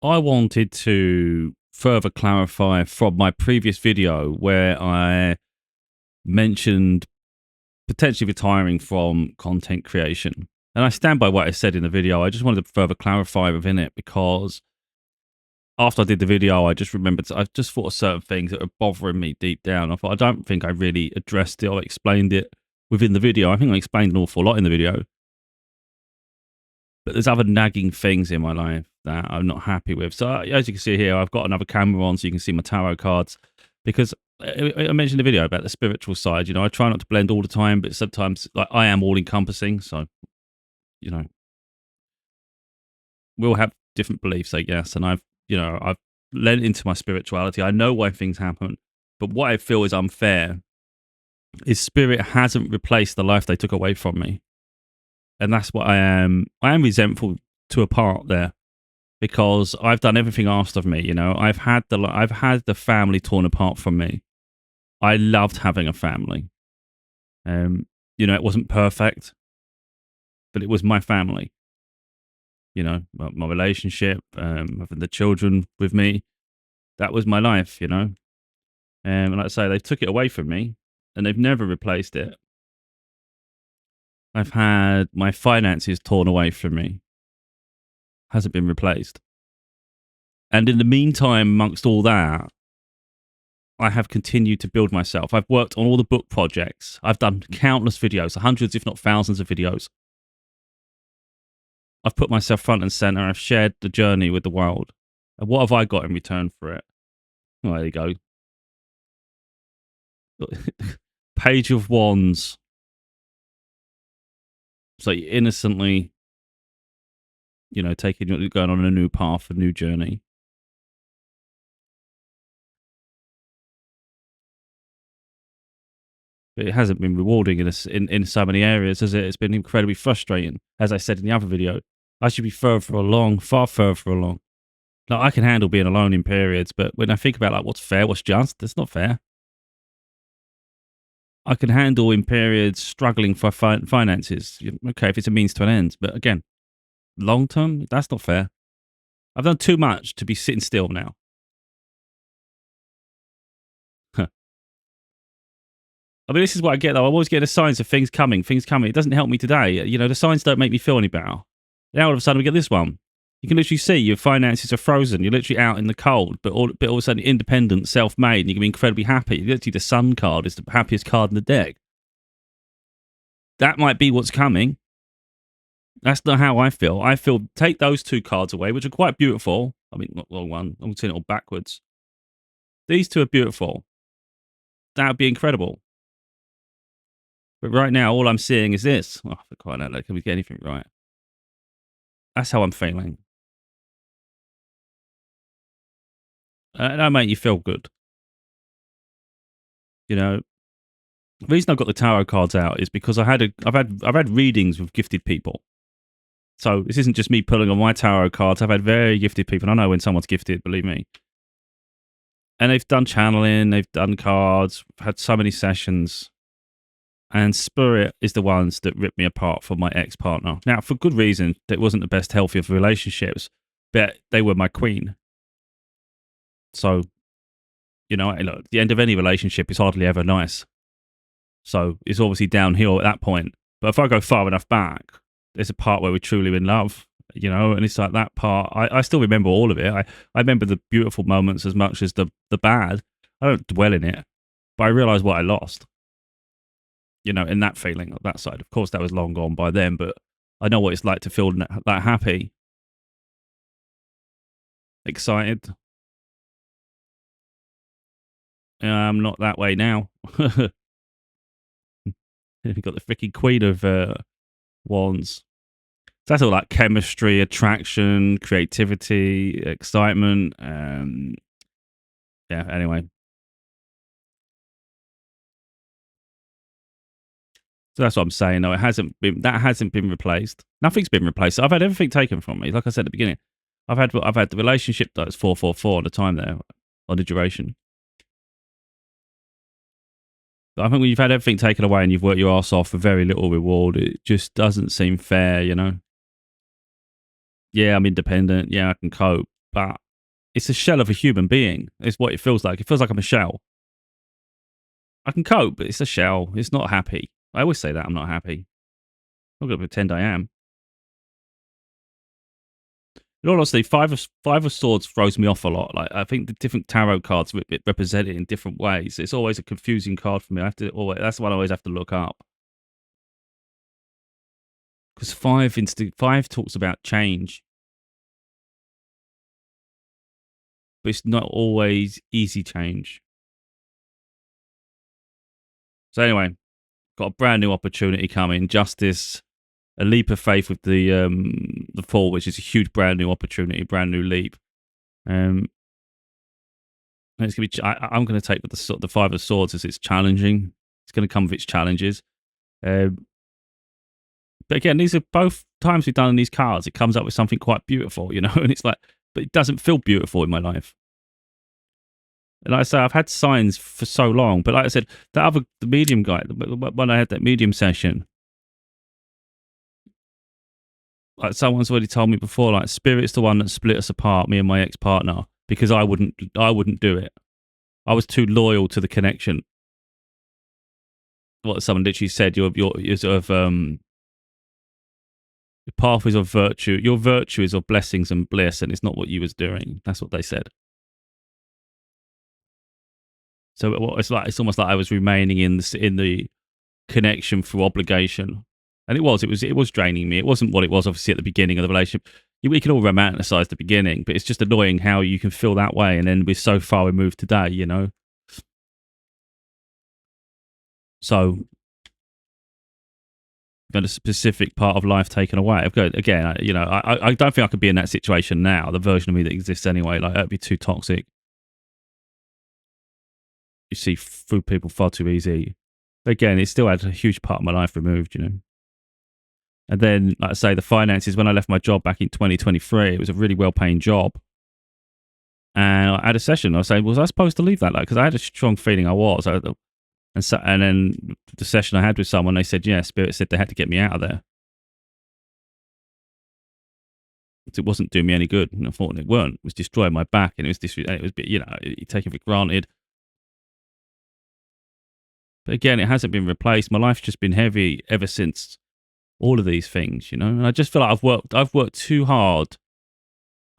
I wanted to further clarify from my previous video where I mentioned potentially retiring from content creation. And I stand by what I said in the video. I just wanted to further clarify within it because after I did the video, I just remembered, I just thought of certain things that were bothering me deep down. I thought, I don't think I really addressed it or explained it within the video. I think I explained an awful lot in the video. But there's other nagging things in my life that I'm not happy with. So as you can see here, I've got another camera on so you can see my tarot cards. Because I mentioned in the video about the spiritual side. You know, I try not to blend all the time, but sometimes like, I am all-encompassing. So, you know, we'll have different beliefs, I guess. And I've lent into my spirituality. I know why things happen. But what I feel is unfair is spirit hasn't replaced the life they took away from me. And that's what I am resentful to a part there because I've done everything asked of me. You know, I've had the family torn apart from me. I loved having a family. You know, it wasn't perfect, but it was my family. You know, my relationship, having the children with me, that was my life, you know. And like I say, they took it away from me and they've never replaced it. I've had my finances torn away from me. Hasn't been replaced. And in the meantime, amongst all that, I have continued to build myself. I've worked on all the book projects. I've done countless videos, hundreds, if not thousands of videos. I've put myself front and center. I've shared the journey with the world. And what have I got in return for it? Well, there you go. Page of Wands. So you innocently, you know, going on a new path, a new journey. But it hasn't been rewarding in so many areas, has it? It's been incredibly frustrating. As I said in the other video, I should be far further along. Like, I can handle being alone in periods, but when I think about like what's fair, what's just, that's not fair. I can handle in periods struggling for finances. Okay, if it's a means to an end. But again, long term, that's not fair. I've done too much to be sitting still now. I mean, this is what I get, though. I always get the signs of things coming. It doesn't help me today. You know, the signs don't make me feel any better. Now, all of a sudden, we get this one. You can literally see your finances are frozen. You're literally out in the cold, but all of a sudden, independent, self-made, and you can be incredibly happy. Literally, the Sun card is the happiest card in the deck. That might be what's coming. That's not how I feel. I feel take those two cards away, which are quite beautiful. I mean, not the wrong one. I'm seeing it all backwards. These two are beautiful. That would be incredible. But right now, all I'm seeing is this. Oh, for crying out loud, can we get anything right? That's how I'm feeling. That'll make you feel good. You know, the reason I've got the tarot cards out is because I've had readings with gifted people. So this isn't just me pulling on my tarot cards. I've had very gifted people. And I know when someone's gifted, believe me. And they've done channeling, they've done cards, had so many sessions. And Spirit is the ones that ripped me apart from my ex-partner. Now, for good reason, it wasn't the best healthy of relationships, but they were my queen. So, you know, look, the end of any relationship is hardly ever nice. So it's obviously downhill at that point. But if I go far enough back, there's a part where we're truly in love, you know, and it's like that part. I still remember all of it. I remember the beautiful moments as much as the bad. I don't dwell in it, but I realise what I lost. You know, in that feeling, on that side. Of course, that was long gone by then, but I know what it's like to feel that happy, excited. I'm not that way now. We've got the freaking Queen of Wands. So that's all like chemistry, attraction, creativity, excitement. Yeah, anyway. So that's what I'm saying. No, that hasn't been replaced. Nothing's been replaced. I've had everything taken from me. Like I said at the beginning, I've had the relationship that was 444 on the time there, on the duration. But I think when you've had everything taken away and you've worked your ass off for very little reward, it just doesn't seem fair, you know? Yeah, I'm independent. Yeah, I can cope. but it's a shell of a human being. It's what it feels like. It feels like I'm a shell. I can cope, but it's a shell. It's not happy. I always say that I'm not happy. I'm not going to pretend I am. In all honesty, five of swords throws me off a lot. Like I think the different tarot cards represent it in different ways. It's always a confusing card for me. I have to always, that's the one I always have to look up. Because five talks about change, but it's not always easy change. So anyway, got a brand new opportunity coming. Justice, a leap of faith with the fall, which is a huge brand new opportunity, brand new leap. And it's gonna be. I'm going to take the Five of Swords as it's challenging. It's going to come with its challenges. But again, these are both times we've done these cards. It comes up with something quite beautiful, you know, and it's like, but it doesn't feel beautiful in my life. And like I say, I've had signs for so long, but like I said, the medium guy, when I had that medium session, like someone's already told me before, like Spirit's the one that split us apart, me and my ex-partner, because I wouldn't do it. I was too loyal to the connection. What someone literally said, your sort of your path is of virtue. Your virtue is of blessings and bliss, and it's not what you was doing. That's what they said. So it's almost like I was remaining in the connection through obligation, and it was draining me. It wasn't what it was obviously at the beginning of the relationship. We can all romanticize the beginning, but it's just annoying how you can feel that way, and then we're so far removed today, you know. So, got a specific part of life taken away. I've got again, I don't think I could be in that situation now. The version of me that exists anyway, like that'd be too toxic. You see through people far too easy. But again, it still had a huge part of my life removed, you know. And then, like I say, the finances, when I left my job back in 2023, it was a really well-paying job. And I had a session. I was saying, was I supposed to leave that? Like, because I had a strong feeling I was. And then the session I had with someone, they said, yeah, Spirit said they had to get me out of there. It wasn't doing me any good. And I thought it weren't. It was destroying my back, and it was you know, taken for granted. But again, it hasn't been replaced. My life's just been heavy ever since all of these things, you know. And I just feel like I've worked too hard.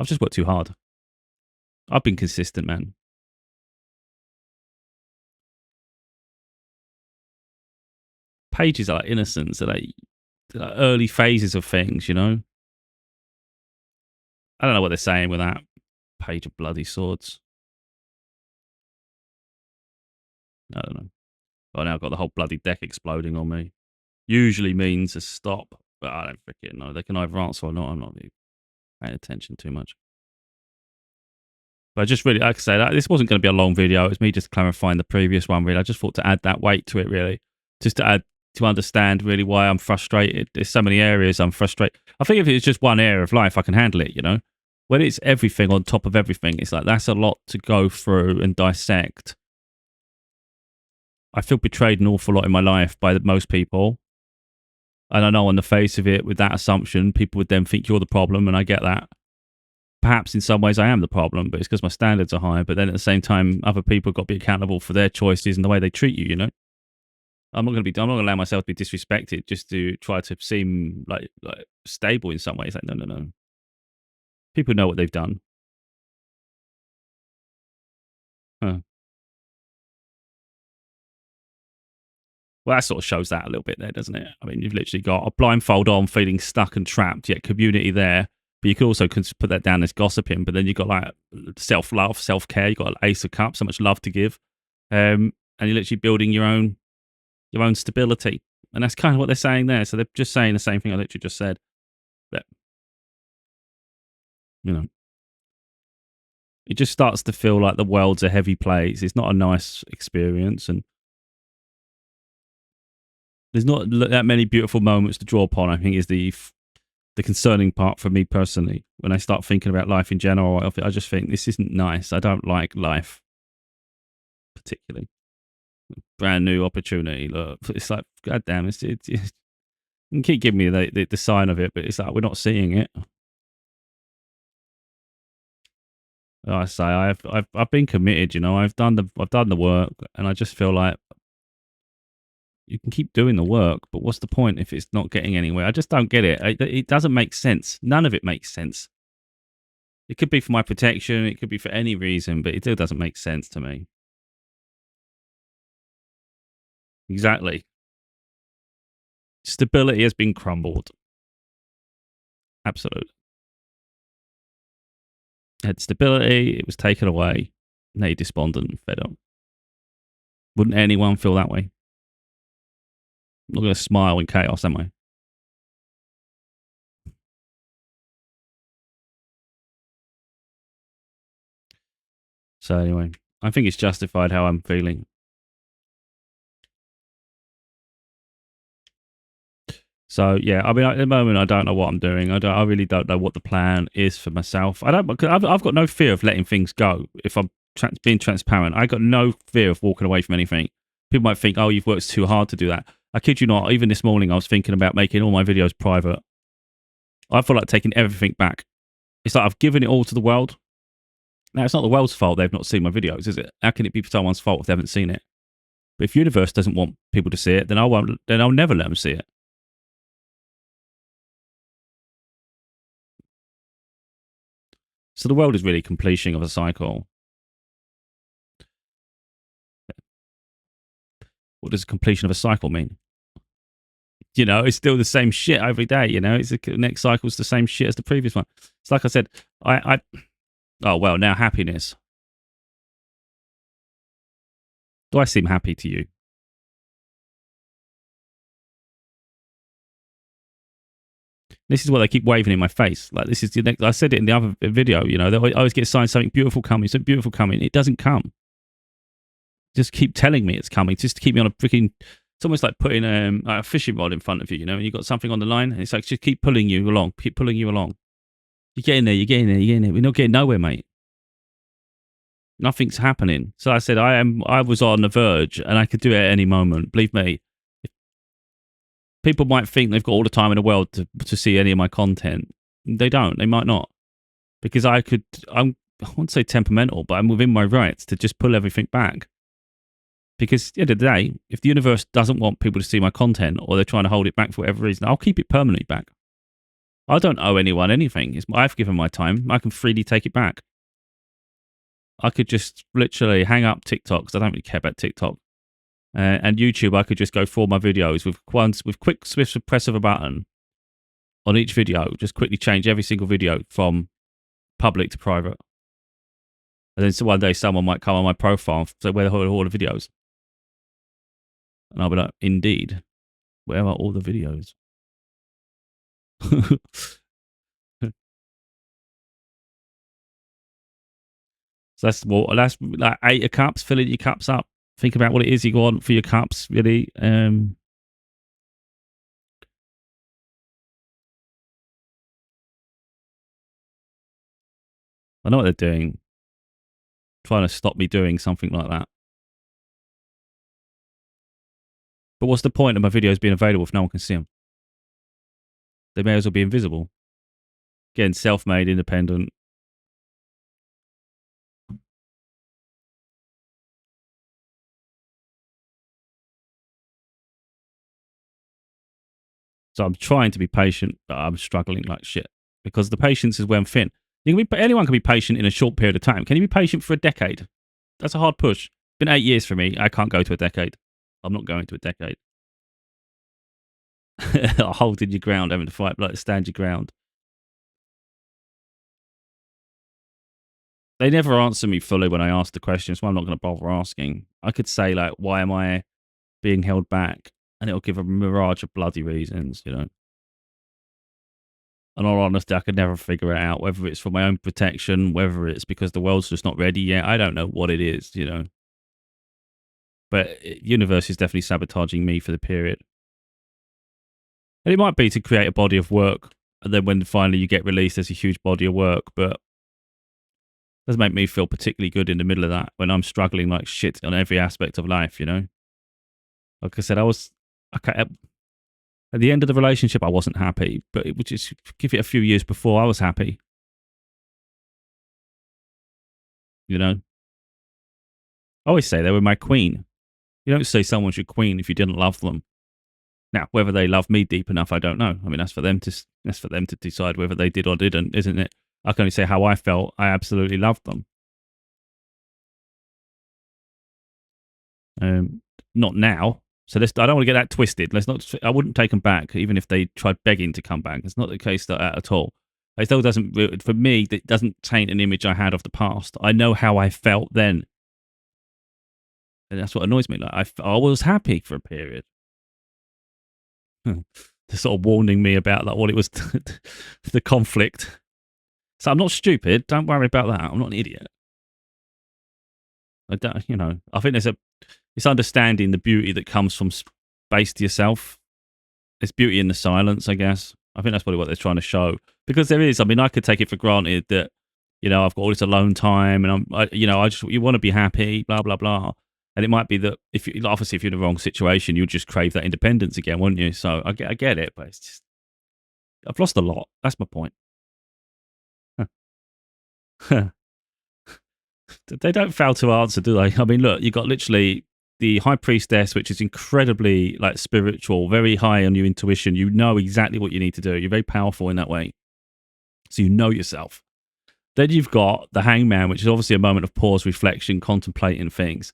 I've just worked too hard. I've been consistent, man. Pages are like innocence, they're like early phases of things, you know. I don't know what they're saying with that page of bloody swords. I don't know. But now I've got the whole bloody deck exploding on me. Usually means a stop, but I don't freaking know. They can either answer or not. I'm not really paying attention too much. But I just really, like I say, this wasn't going to be a long video. It was me just clarifying the previous one, really. I just thought to add that weight to it, really. Just to understand really why I'm frustrated. There's so many areas I'm frustrated. I think if it's just one area of life, I can handle it, you know? When it's everything on top of everything, it's like that's a lot to go through and dissect. I feel betrayed an awful lot in my life by most people. And I know on the face of it, with that assumption, people would then think you're the problem, and I get that. Perhaps in some ways I am the problem, but it's because my standards are high. But then at the same time, other people have got to be accountable for their choices and the way they treat you, you know? I'm not going to allow myself to be disrespected just to try to seem like stable in some ways. Like, no. People know what they've done. Huh. Well, that sort of shows that a little bit there, doesn't it? I mean, you've literally got a blindfold on, feeling stuck and trapped, yet community there. But you could also put that down as gossiping. But then you've got like self-love, self-care. You've got an Ace of Cups, so much love to give. And you're literally building your own stability. And that's kind of what they're saying there. So they're just saying the same thing I literally just said. But, you know, it just starts to feel like the world's a heavy place. It's not a nice experience. And there's not that many beautiful moments to draw upon, I think, is the concerning part for me personally. When I start thinking about life in general, I just think this isn't nice. I don't like life particularly. Brand new opportunity. Look, it's like, God damn, you can keep giving me the sign of it, but it's like we're not seeing it. Like I say, I've been committed. You know, I've done the work, and I just feel like you can keep doing the work, but what's the point if it's not getting anywhere? I just don't get it. It doesn't make sense. None of it makes sense. It could be for my protection. It could be for any reason, but it still doesn't make sense to me. Exactly. Stability has been crumbled. Absolutely. Had stability. It was taken away. Now you're despondent and fed up. Wouldn't anyone feel that way? I'm not going to smile in chaos, am I? So anyway, I think it's justified how I'm feeling. So yeah, I mean, at the moment, I don't know what I'm doing. I really don't know what the plan is for myself. I don't, because I've got no fear of letting things go. If I'm being transparent, I got no fear of walking away from anything. People might think, oh, you've worked too hard to do that. I kid you not. Even this morning, I was thinking about making all my videos private. I feel like taking everything back. It's like I've given it all to the world. Now, it's not the world's fault they've not seen my videos, is it? How can it be someone's fault if they haven't seen it? But if Universe doesn't want people to see it, then I won't. Then I'll never let them see it. So the world is really completion of a cycle. What does completion of a cycle mean? You know, it's still the same shit every day. You know, it's the next cycle's the same shit as the previous one. It's like I said, I oh well, now happiness. Do I seem happy to you? This is what they keep waving in my face. Like this is the next. I said it in the other video. You know, I always get signed something beautiful coming, something beautiful coming. It doesn't come. Just keep telling me it's coming, just to keep me on a freaking. It's almost like putting a fishing rod in front of you, you know, and you've got something on the line, and it's like just keep pulling you along, keep pulling you along. You're getting there, you're getting there, you're getting there. We're not getting nowhere, mate. Nothing's happening. So I said I was on the verge, and I could do it at any moment. Believe me. People might think they've got all the time in the world to see any of my content. They don't. They might not, because I won't say temperamental, but I'm within my rights to just pull everything back. Because at the end of the day, if the universe doesn't want people to see my content, or they're trying to hold it back for whatever reason, I'll keep it permanently back. I don't owe anyone anything. I've given my time. I can freely take it back. I could just literally hang up TikTok, because I don't really care about TikTok. And YouTube, I could just go through all my videos with quick swift press of a button on each video, just quickly change every single video from public to private. And then so one day someone might come on my profile and say, where are all the videos? And I'll be like, indeed, where are all the videos? So that's like 8 of cups, filling your cups up. Think about what it is you want for your cups, really. I know what they're doing, trying to stop me doing something like that. But what's the point of my videos being available if no one can see them? They may as well be invisible. Again, self-made, independent. So I'm trying to be patient, but I'm struggling like shit, because the patience is where I'm thin. Anyone can be patient in a short period of time. Can you be patient for a decade? That's a hard push. It's been 8 years for me. I can't go to a decade. I'm not going to a decade. Holding your ground, having to fight, like stand your ground. They never answer me fully when I ask the question, so I'm not going to bother asking. I could say, like, why am I being held back? And it'll give a mirage of bloody reasons, you know. In all honesty, I could never figure it out, whether it's for my own protection, whether it's because the world's just not ready yet. I don't know what it is, you know. But universe is definitely sabotaging me for the period. And it might be to create a body of work, and then when finally you get released, there's a huge body of work, but it doesn't make me feel particularly good in the middle of that when I'm struggling like shit on every aspect of life, you know. Like I said, at the end of the relationship, I wasn't happy, but it would just give it a few years before I was happy. You know, I always say they were my queen. You don't say someone's your queen if you didn't love them. Now, whether they love me deep enough, I don't know. I mean, that's for them to decide whether they did or didn't, isn't it? I can only say how I felt. I absolutely loved them. Not now. So I don't want to get that twisted. Let's not. I wouldn't take them back, even if they tried begging to come back. It's not the case at all. It still doesn't. For me, it doesn't taint an image I had of the past. I know how I felt then, and that's what annoys me. Like I was happy for a period. They're sort of warning me about like what it was, the conflict. So I'm not stupid. Don't worry about that. I'm not an idiot. I don't. I think it's understanding the beauty that comes from space to yourself. There's beauty in the silence, I guess. I think that's probably what they're trying to show. Because there is, I mean, I could take it for granted that, I've got all this alone time and you want to be happy, blah, blah, blah. And it might be that obviously if you're in the wrong situation, you'll just crave that independence again, wouldn't you? So I get it, but it's just, I've lost a lot. That's my point. They don't fail to answer, do they? I mean, look, you got literally the high priestess, which is incredibly like spiritual, very high on your intuition. You know exactly what you need to do. You're very powerful in that way. So you know yourself. Then you've got the hangman, which is obviously a moment of pause, reflection, contemplating things.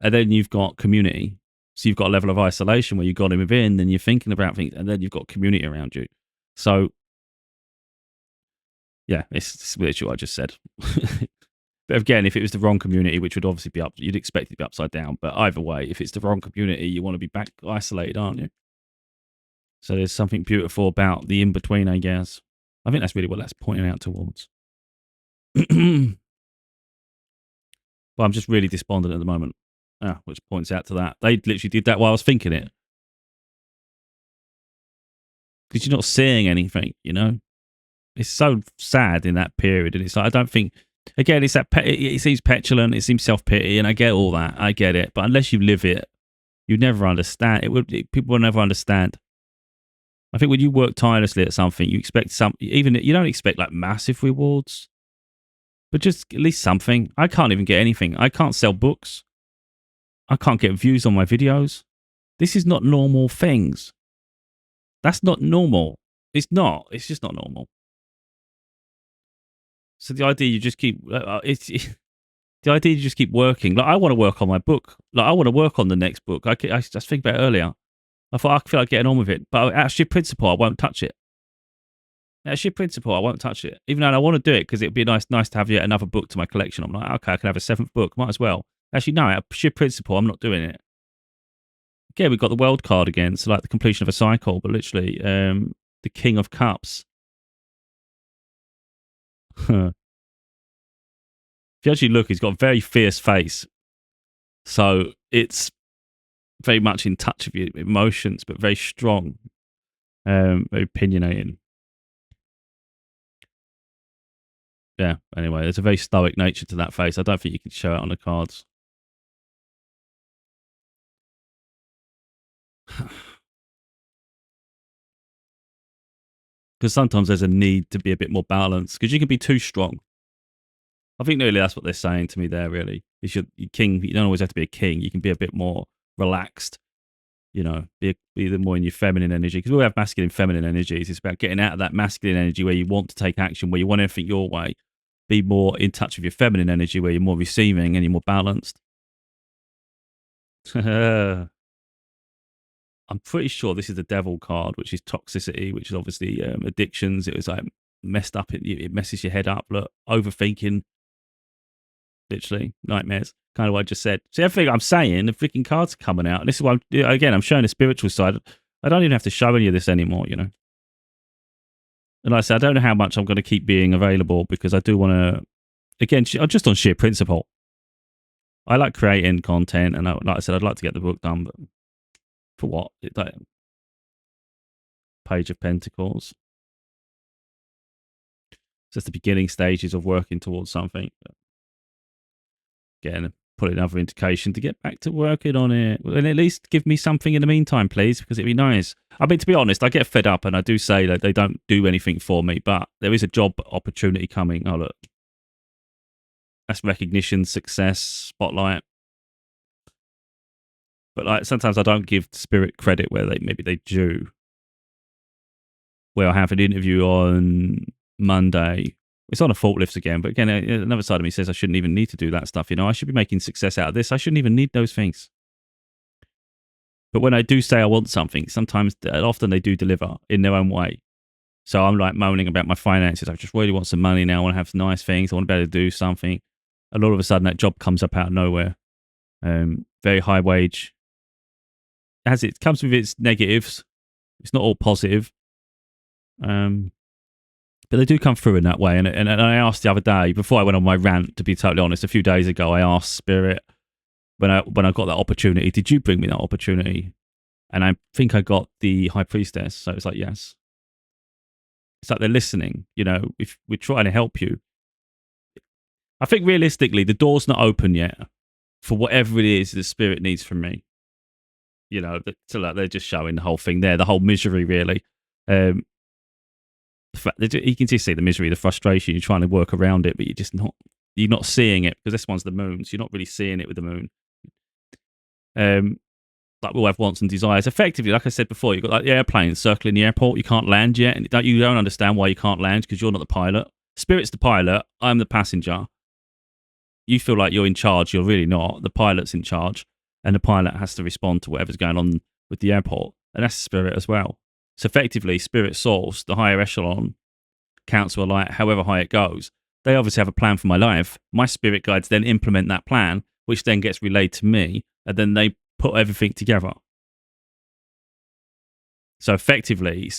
And then you've got community. So you've got a level of isolation where you've got him within, then you're thinking about things, and then you've got community around you. So, yeah, it's literally what I just said. But again, if it was the wrong community, which would obviously be up, you'd expect it to be upside down. But either way, if it's the wrong community, you want to be back isolated, aren't you? So there's something beautiful about the in-between, I guess. I think that's really what that's pointing out towards. But I'm just really despondent at the moment, which points out to that. They literally did that while I was thinking it. Because you're not seeing anything, It's so sad in that period. And it's like, I don't think... Again, it's that it seems petulant, it seems self-pity, and I get all that. I get it. But unless you live it, you never understand. People will never understand. I think when you work tirelessly at something, you expect you don't expect like massive rewards, but just at least something. I can't even get anything. I can't sell books. I can't get views on my videos. This is not normal things. That's not normal. It's not. It's just not normal. So the idea you just keep the idea you just keep working. Like I want to work on my book. Like I want to work on the next book. I just think about it earlier. I thought I feel like getting on with it, but actually, principle, I won't touch it. Actually, principle, I won't touch it. Even though I want to do it because it'd be nice to have yet another book to my collection. I'm like, okay, I can have a 7th book. Might as well. Actually, no. Sheer principle, I'm not doing it. Okay, we've got the world card again. So like the completion of a cycle, but literally, the King of Cups. If you actually look, he's got a very fierce face. So it's very much in touch with your emotions, but very strong, very opinionated. Yeah, anyway, there's a very stoic nature to that face. I don't think you can show it on the cards. Because sometimes there's a need to be a bit more balanced, because you can be too strong. I think really that's what they're saying to me there, really. You're king. You don't always have to be a king. You can be a bit more relaxed, be more in your feminine energy. Because we all have masculine and feminine energies. It's about getting out of that masculine energy where you want to take action, where you want everything your way. Be more in touch with your feminine energy where you're more receiving and you're more balanced. I'm pretty sure this is the devil card, which is toxicity, which is obviously addictions. It was like messed up. It messes your head up. Look, overthinking. Literally, nightmares. Kind of what I just said. See, everything I'm saying, the freaking cards are coming out. And this is why, I'm showing a spiritual side. I don't even have to show any of this anymore, And like I said, I don't know how much I'm going to keep being available because I do want to, again, just on sheer principle. I like creating content, and like I said, I'd like to get the book done, but for what? Like, Page of Pentacles. It's just the beginning stages of working towards something. Again, put another indication to get back to working on it. And at least give me something in the meantime, please, because it'd be nice. I mean, to be honest, I get fed up and I do say that they don't do anything for me, but there is a job opportunity coming. Oh, look. That's recognition, success, spotlight. But like sometimes I don't give Spirit credit where maybe they do. Where I have an interview on Monday. It's on a forklift again, but again, another side of me says I shouldn't even need to do that stuff. I should be making success out of this. I shouldn't even need those things. But when I do say I want something, often they do deliver in their own way. So I'm like moaning about my finances. I just really want some money now. I want to have some nice things. I want to be able to do something. And all of a sudden, that job comes up out of nowhere. Very high wage. It comes with its negatives. It's not all positive. But they do come through in that way. And I asked the other day, before I went on my rant, to be totally honest, a few days ago, I asked Spirit, when I got that opportunity, did you bring me that opportunity? And I think I got the High Priestess. So it's like, yes. It's like they're listening. If we're trying to help you. I think realistically, the door's not open yet for whatever it is the Spirit needs from me. So like they're just showing the whole thing there, the whole misery, really. You can just see the misery, the frustration. You're trying to work around it, but you're not seeing it because this one's the moon. So you're not really seeing it with the moon. Like we'll have wants and desires. Effectively, like I said before, you've got like the airplane circling the airport. You can't land yet, and you don't understand why you can't land because you're not the pilot. Spirit's the pilot. I'm the passenger. You feel like you're in charge. You're really not. The pilot's in charge, and the pilot has to respond to whatever's going on with the airport, and that's Spirit as well. So effectively, Spirit source, the higher echelon, council of light, however high it goes, they obviously have a plan for my life. My spirit guides then implement that plan, which then gets relayed to me, and then they put everything together. So effectively,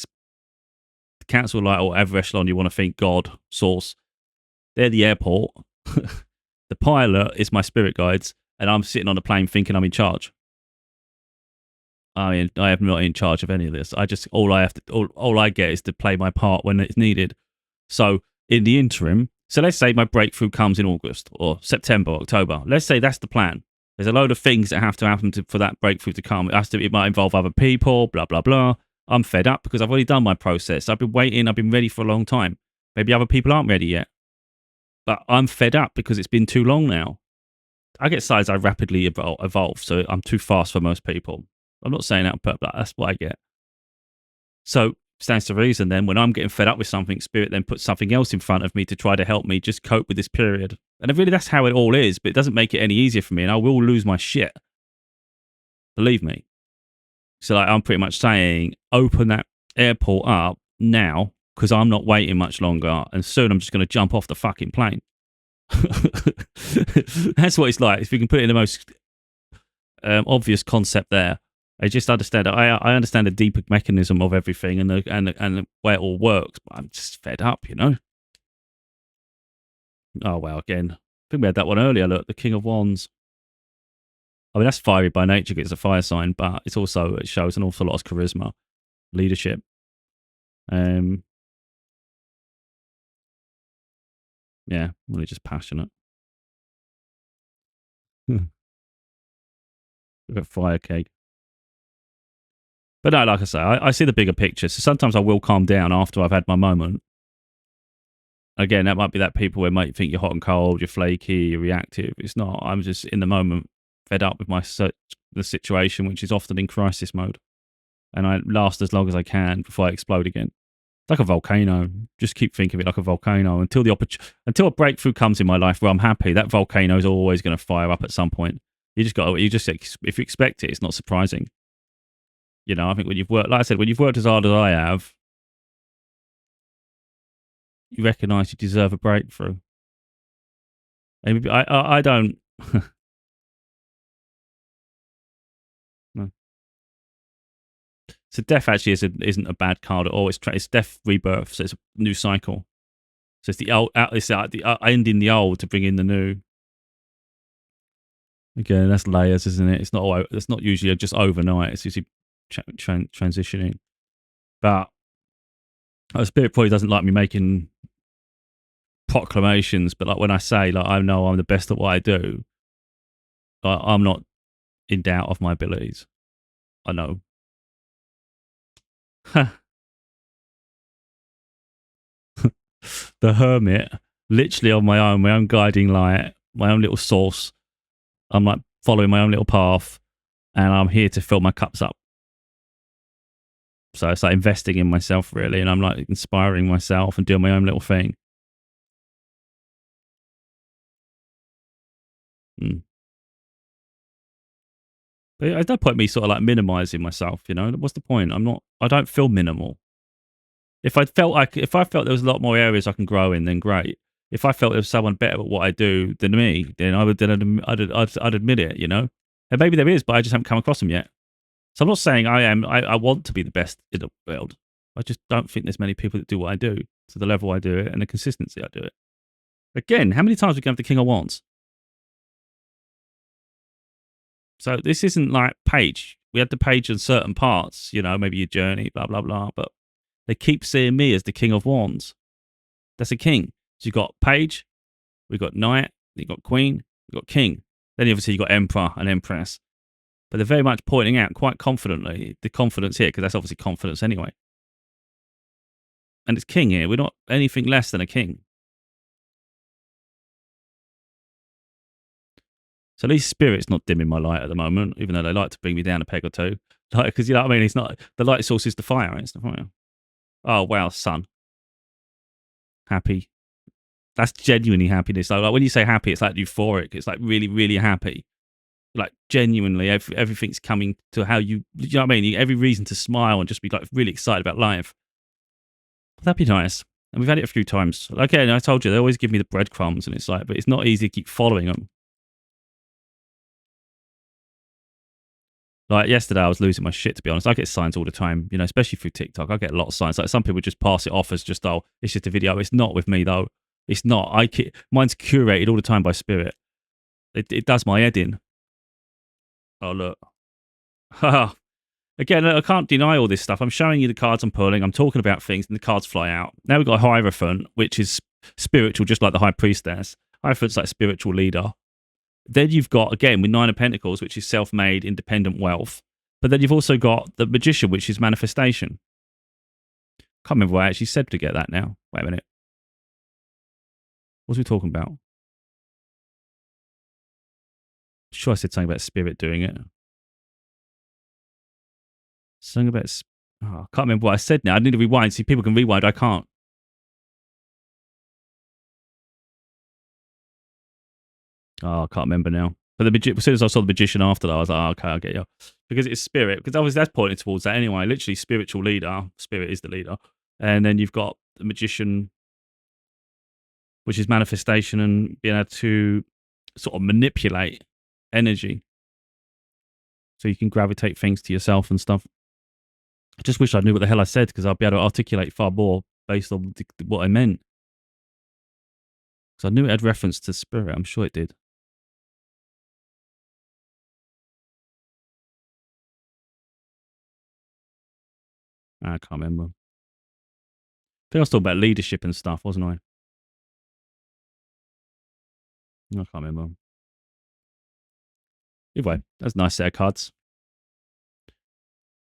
the council of light or whatever echelon you want to think, God, source, they're the airport. The pilot is my spirit guides, and I'm sitting on a plane thinking I'm in charge. I am not in charge of any of this. All I get is to play my part when it's needed. So in the interim, so let's say my breakthrough comes in August or September, October. Let's say that's the plan. There's a load of things that have to happen for that breakthrough to come. It might involve other people, blah, blah, blah. I'm fed up because I've already done my process. I've been waiting. I've been ready for a long time. Maybe other people aren't ready yet. But I'm fed up because it's been too long now. I get sides I rapidly evolve, so I'm too fast for most people. I'm not saying that, but that's what I get. So stands to reason then when I'm getting fed up with something, Spirit then puts something else in front of me to try to help me just cope with this period. And really that's how it all is, but it doesn't make it any easier for me, and I will lose my shit. Believe me. So like I'm pretty much saying, open that airport up now, because I'm not waiting much longer, and soon I'm just going to jump off the fucking plane. That's what it's like. If you can put it in the most obvious concept there, I just understand it. I understand the deeper mechanism of everything and the way it all works, but I'm just fed up, Oh, well, again, I think we had that one earlier. Look, the King of Wands. I mean, that's fiery by nature because it's a fire sign, but it shows an awful lot of charisma, leadership. Yeah, really just passionate. With a fire cake. But no, like I say, I see the bigger picture. So sometimes I will calm down after I've had my moment. Again, that might be that people who might think you're hot and cold, you're flaky, you're reactive. It's not. I'm just in the moment, fed up with the situation, which is often in crisis mode. And I last as long as I can before I explode again. It's like a volcano. Just keep thinking of it like a volcano until a breakthrough comes in my life where I'm happy. That volcano is always going to fire up at some point. If you expect it, it's not surprising. I think when you've worked, like I said, when you've worked as hard as I have, you recognise you deserve a breakthrough. And I don't. No. So death actually isn't a bad card at all. It's death rebirth, so it's a new cycle. So it's the old, it's the ending the old to bring in the new. Again, that's layers, isn't it? It's not usually just overnight. It's usually transitioning. But Spirit probably doesn't like me making proclamations. But like when I say, like I know I'm the best at what I do, I'm not in doubt of my abilities. I know. The Hermit, literally on my own guiding light. my own little source. I'm like following my own little path, and I'm here to fill my cups up. So it's like investing in myself, really, and I'm like inspiring myself and doing my own little thing. Mm. But there's no point me sort of like minimizing myself, you know? What's the point? I don't feel minimal. If I felt there was a lot more areas I can grow in, then great. If I felt there was someone better at what I do than me, then I'd admit it, you know? And maybe there is, but I just haven't come across them yet. So I'm not saying I want to be the best in the world. I just don't think there's many people that do what I do to the level I do it and the consistency I do it. Again, how many times we can have the King of Wands? So this isn't like page. We had the page in certain parts, you know, maybe your journey, blah, blah, blah. But they keep seeing me as the King of Wands. That's a king. So you've got page, we've got knight, you've got queen, you've got king. Then obviously you've got emperor and empress. But they're very much pointing out quite confidently the confidence here, because that's obviously confidence anyway. And it's king here. We're not anything less than a king. So at least Spirit's not dimming my light at the moment, even though they like to bring me down a peg or two. Like, because you know what I mean? It's not, the light source is the fire. It's the fire. Oh, wow, sun. Happy. That's genuinely happiness. Like when you say happy, it's like euphoric. It's like really, really happy. Like genuinely, everything's coming to how you know what I mean? Every reason to smile and just be like really excited about life. That'd be nice. And we've had it a few times. Again, I told you, they always give me the breadcrumbs, and it's like, but it's not easy to keep following them. Like yesterday, I was losing my shit, to be honest. I get signs all the time, you know, especially through TikTok. I get a lot of signs. Like some people just pass it off as just, oh, it's just a video. It's not with me, though. It's not. Mine's curated all the time by Spirit. It does my head in. Oh, look. Again, I can't deny all this stuff. I'm showing you the cards I'm pulling. I'm talking about things, and the cards fly out. Now we've got a Hierophant, which is spiritual, just like the High Priestess. Hierophant's like a spiritual leader. Then you've got, again, with Nine of Pentacles, which is self-made, independent wealth. But then you've also got the Magician, which is manifestation. Can't remember what I actually said to get that now. Wait a minute. What was we talking about? Sure, I said something about Spirit doing it. Something about... Oh, I can't remember what I said now. I need to rewind. See, people can rewind. I can't. Oh, I can't remember now. But as soon as I saw the Magician after that, I was like, oh, okay, I'll get you. Because it's Spirit. Because obviously that's pointing towards that anyway. Literally, spiritual leader. Spirit is the leader. And then you've got the Magician, which is manifestation and being able to sort of manipulate energy. So you can gravitate things to yourself and stuff. I just wish I knew what the hell I said, because I'll be able to articulate far more based on what I meant. Because I knew it had reference to Spirit. I'm sure it did. I can't remember. I think I was talking about leadership and stuff, wasn't I? I can't remember. Either way, that's a nice set of cards.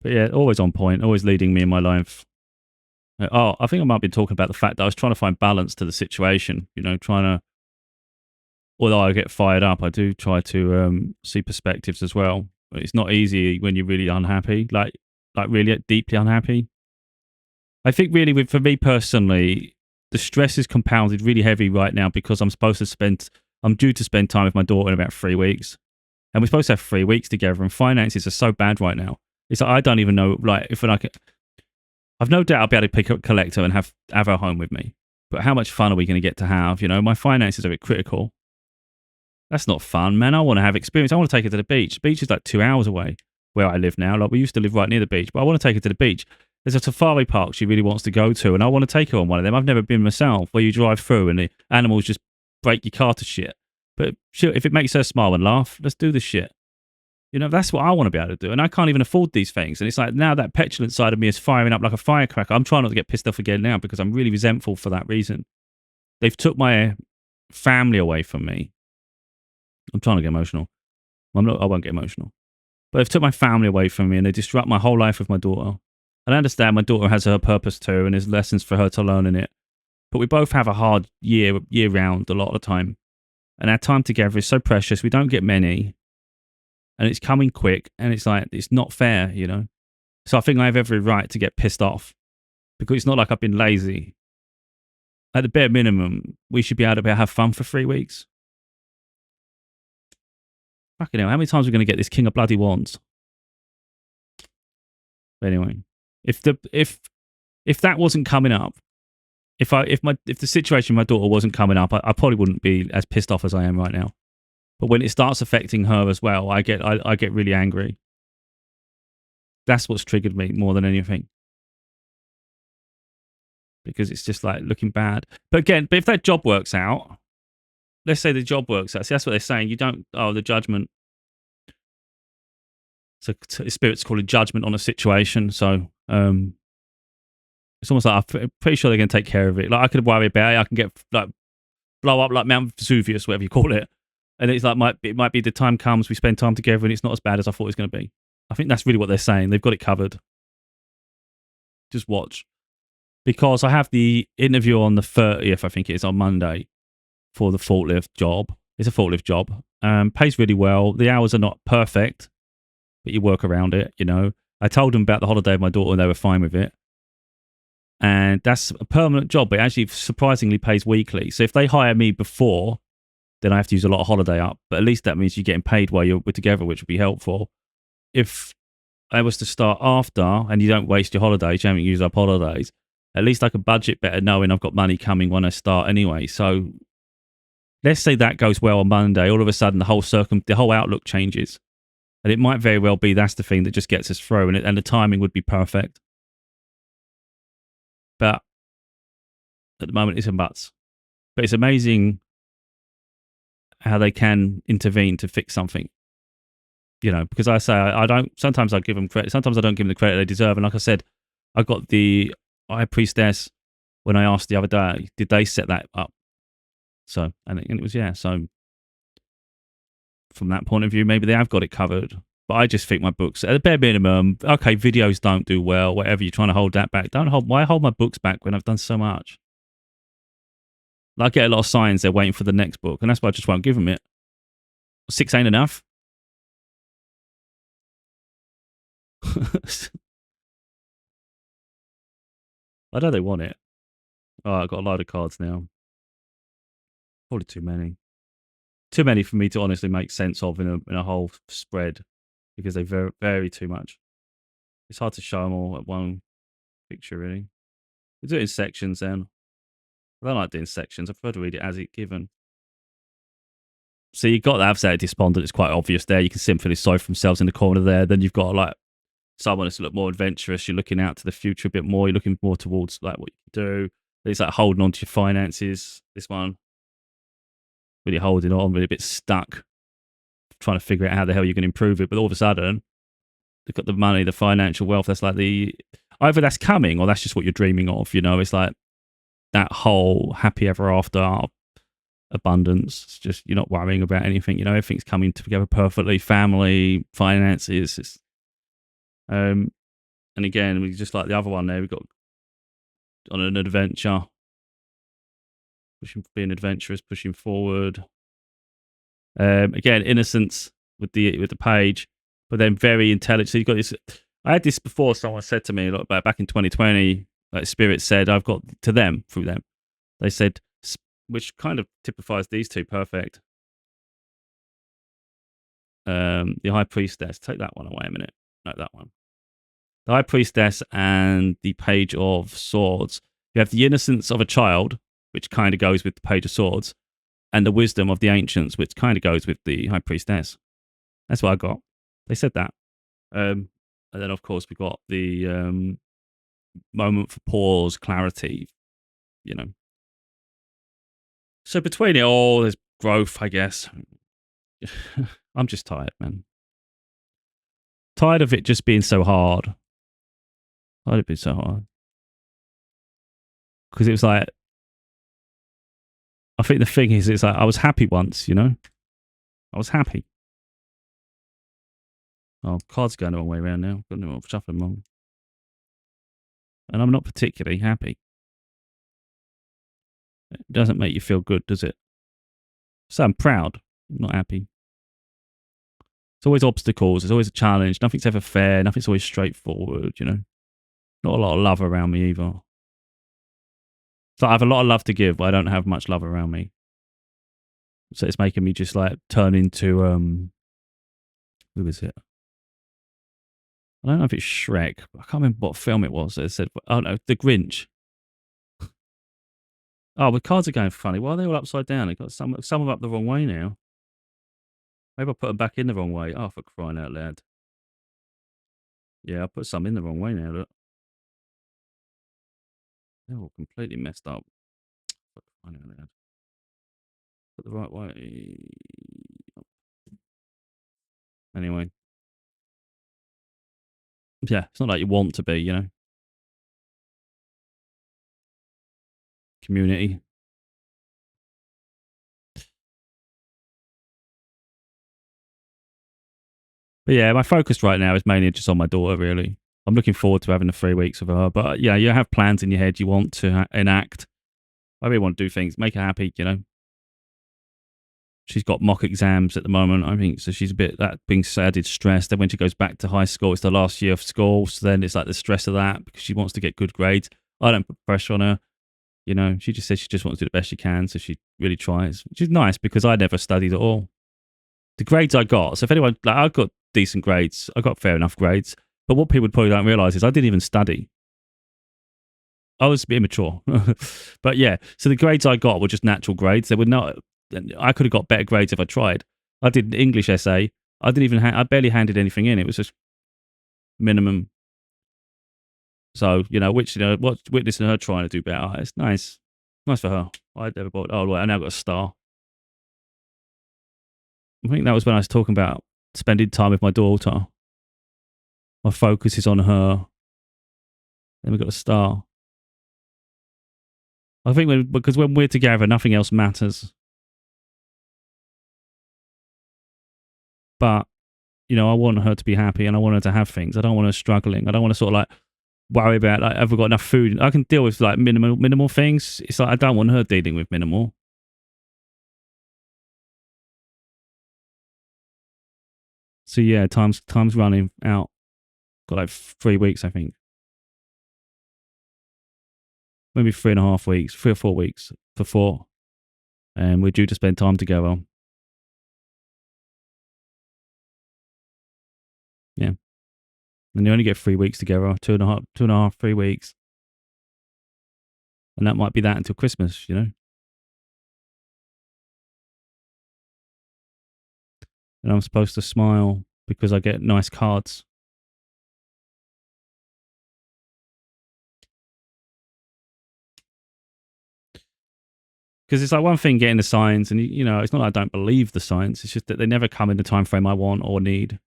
But yeah, always on point, always leading me in my life. Oh, I think I might be talking about the fact that I was trying to find balance to the situation, you know, although I get fired up, I do try to see perspectives as well. But it's not easy when you're really unhappy, like really deeply unhappy. I think really, for me personally, the stress is compounded really heavy right now because I'm due to spend time with my daughter in about 3 weeks. And we're supposed to have 3 weeks together, and finances are so bad right now. It's like, I don't even know, like, I've no doubt I'll be able to pick up Collector and have her home with me. But how much fun are we going to get to have? You know, my finances are a bit critical. That's not fun, man. I want to have experience. I want to take her to the beach. The beach is like 2 hours away where I live now. Like, we used to live right near the beach, but I want to take her to the beach. There's a safari park she really wants to go to, and I want to take her on one of them. I've never been myself, where you drive through and the animals just break your car to shit. But if it makes her smile and laugh, let's do this shit. You know, that's what I want to be able to do. And I can't even afford these things. And it's like, now that petulant side of me is firing up like a firecracker. I'm trying not to get pissed off again now, because I'm really resentful for that reason. They've took my family away from me. I'm trying to get emotional. I won't get emotional. But they've took my family away from me, and they disrupt my whole life with my daughter. And I understand my daughter has her purpose too, and there's lessons for her to learn in it. But we both have a hard year round a lot of the time. and our time together is so precious. We don't get many, and it's coming quick, and it's like it's not fair, you know. So I think I have every right to get pissed off because it's not like I've been lazy. At the bare minimum, we should be able to have fun for 3 weeks. Fucking hell, how many times are we going to get this King of Bloody Wands? But anyway, if that wasn't coming up, if the situation with my daughter wasn't coming up, I probably wouldn't be as pissed off as I am right now. But when it starts affecting her as well, I get really angry. That's what's triggered me more than anything. Because it's just like looking bad. But if that job works out, let's say the job works out. See, that's what they're saying. You don't, the judgment. So Spirit's called a judgment on a situation. So it's almost like I'm pretty sure they're going to take care of it. Like I could worry about it. I can get like blow up like Mount Vesuvius, whatever you call it. And it's like it might be the time comes, we spend time together and it's not as bad as I thought it was going to be. I think that's really what they're saying. They've got it covered. Just watch. Because I have the interview on the 30th, I think it is, on Monday, for the forklift job. It's a forklift job. Pays really well. The hours are not perfect, but you work around it, you know. I told them about the holiday of my daughter and they were fine with it. And that's a permanent job, but it actually surprisingly pays weekly. So if they hire me before, then I have to use a lot of holiday up. But at least that means you're getting paid while we're together, which would be helpful. If I was to start after and you don't waste your holidays, you haven't used up holidays, at least I could budget better knowing I've got money coming when I start anyway. So let's say that goes well on Monday. All of a sudden, the whole outlook changes. And it might very well be that's the thing that just gets us through, and the timing would be perfect. But at the moment, it's a buts. But it's amazing how they can intervene to fix something. You know, because I say I don't. Sometimes I give them credit. Sometimes I don't give them the credit they deserve. And like I said, I got the High Priestess when I asked the other day, did they set that up? So, and it was, yeah. So from that point of view, maybe they have got it covered. But I just think my books, at the bare minimum, okay, videos don't do well, whatever, you're trying to hold that back. Why hold my books back when I've done so much? I get a lot of signs they're waiting for the next book, and that's why I just won't give them it. 6 ain't enough. I know they want it. Oh, I've got a load of cards now. Probably too many. Too many for me to honestly make sense of in a whole spread, because they vary too much. It's hard to show them all at one picture, really. We do it in sections then. I don't like doing sections. I prefer to read it as it's given. So you've got that upset despondent. It's quite obvious there. You can see them feeling sorry for themselves in the corner there. Then you've got like someone that's a little more adventurous. You're looking out to the future a bit more. You're looking more towards like what you can do. It's like holding on to your finances. This one, really holding on, really a bit stuck, trying to figure out how the hell you can improve it. But all of a sudden, they've got the money, the financial wealth. That's like either that's coming or that's just what you're dreaming of. You know, it's like that whole happy ever after abundance. It's just, you're not worrying about anything. You know, everything's coming together perfectly. Family, finances. And again, we just like the other one there. We got on an adventure, being adventurous, pushing forward. Again, innocence with the page, but then very intelligent. So you've got this. I had this before. Someone said to me, about back in 2020, like Spirit said, I've got to them through them. They said, which kind of typifies these two perfect. The High Priestess. Take that one away a minute. No, that one. The High Priestess and the Page of Swords. You have the innocence of a child, which kind of goes with the Page of Swords, and the wisdom of the ancients, which kind of goes with the High Priestess. That's what I got. They said that. And then, of course, we got the moment for pause, clarity, you know. So between it all, there's growth, I guess. I'm just tired, man. Tired of it just being so hard. Tired of it being so hard. Because it was like, I think the thing is, it's like, I was happy once, you know? I was happy. Oh, cards going the wrong way around now. Got them shuffling wrong. And I'm not particularly happy. It doesn't make you feel good, does it? So I'm proud. I'm not happy. It's always obstacles. There's always a challenge. Nothing's ever fair. Nothing's always straightforward, you know. Not a lot of love around me either. So I have a lot of love to give, but I don't have much love around me. So it's making me just like turn into who is it? I don't know if it's Shrek. I can't remember what film it was. It said, oh no, The Grinch. Oh, the cards are going funny. Why are they all upside down? They got some of them up the wrong way now. Maybe I put them back in the wrong way. Oh, for crying out loud. Yeah, I put some in the wrong way now. Look, they're all completely messed up. For crying out loud. Put the right way. Anyway, yeah, it's not like you want to be, you know. Community. But yeah, my focus right now is mainly just on my daughter, really. I'm looking forward to having the 3 weeks with her. But yeah, you have plans in your head you want to enact. I really want to do things, make her happy, you know. She's got mock exams at the moment, I think. So she's a bit, that being added stress. Then when she goes back to high school, it's the last year of school. So then it's like the stress of that because she wants to get good grades. I don't put pressure on her. You know, she just says she just wants to do the best she can. So she really tries, which is nice because I never studied at all. The grades I got, so if anyone, like, I got decent grades, I got fair enough grades. But what people probably don't realize is I didn't even study. I was immature. But yeah, so the grades I got were just natural grades. They were not, I could have got better grades if I tried. I did an English essay. I didn't even, I barely handed anything in. It was just minimum. So, you know, which, you know, witnessing her trying to do better, it's nice. Nice for her. I never bought, oh, well, I now got a star. I think that was when I was talking about spending time with my daughter. My focus is on her. Then we got a star. I think because when we're together, nothing else matters. But, you know, I want her to be happy and I want her to have things. I don't want her struggling. I don't want to sort of like worry about, like, have we got enough food? I can deal with like minimal things. It's like I don't want her dealing with minimal. So yeah, time's running out. Got like 3 weeks, I think. Maybe 3.5 weeks, 3 or 4 weeks before. And we're due to spend time together. Yeah. And you only get 3 weeks together, 2.5, 3 weeks. And that might be that until Christmas, you know? And I'm supposed to smile because I get nice cards. Because it's like one thing getting the signs, and you know, it's not that I don't believe the signs. It's just that they never come in the time frame I want or need.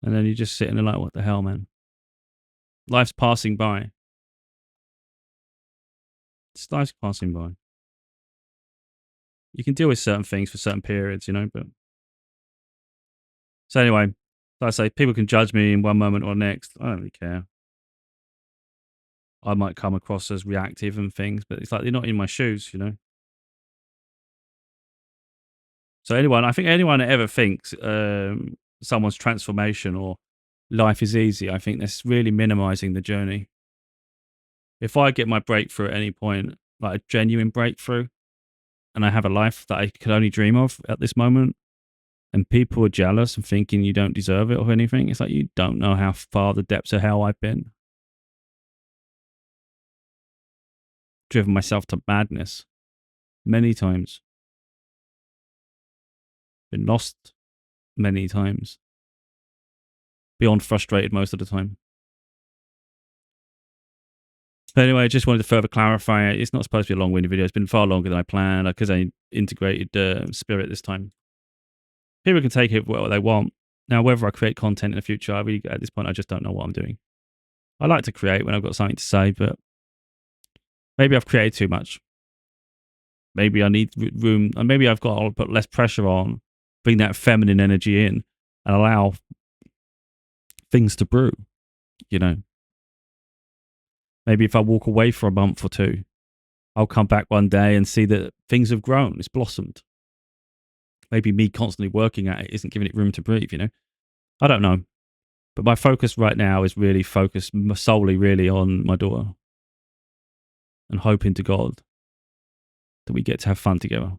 And then you just sitting there like, what the hell, man? Life's passing by. It's life's passing by. You can deal with certain things for certain periods, you know. But so anyway, like I say, people can judge me in one moment or next. I don't really care. I might come across as reactive and things, but it's like they're not in my shoes, you know. So I think anyone that ever thinks someone's transformation or life is easy, I think that's really minimizing the journey. If I get my breakthrough at any point, like a genuine breakthrough, and I have a life that I could only dream of at this moment, and people are jealous and thinking you don't deserve it or anything, it's like you don't know how far the depths of hell I've been. Driven myself to madness many times. Been lost many times. Beyond frustrated most of the time. But anyway, I just wanted to further clarify it. It's not supposed to be a long-winded video. It's been far longer than I planned because I integrated Spirt this time. People can take it what they want. Now, whether I create content in the future, at this point, I just don't know what I'm doing. I like to create when I've got something to say, but maybe I've created too much. Maybe I need room, and maybe I've got to put less pressure on, bring that feminine energy in, and allow things to brew, you know. Maybe if I walk away for a month or two, I'll come back one day and see that things have grown. It's blossomed. Maybe me constantly working at it isn't giving it room to breathe, you know? I don't know. But my focus right now is really focused solely really on my daughter and hoping to God that we get to have fun together.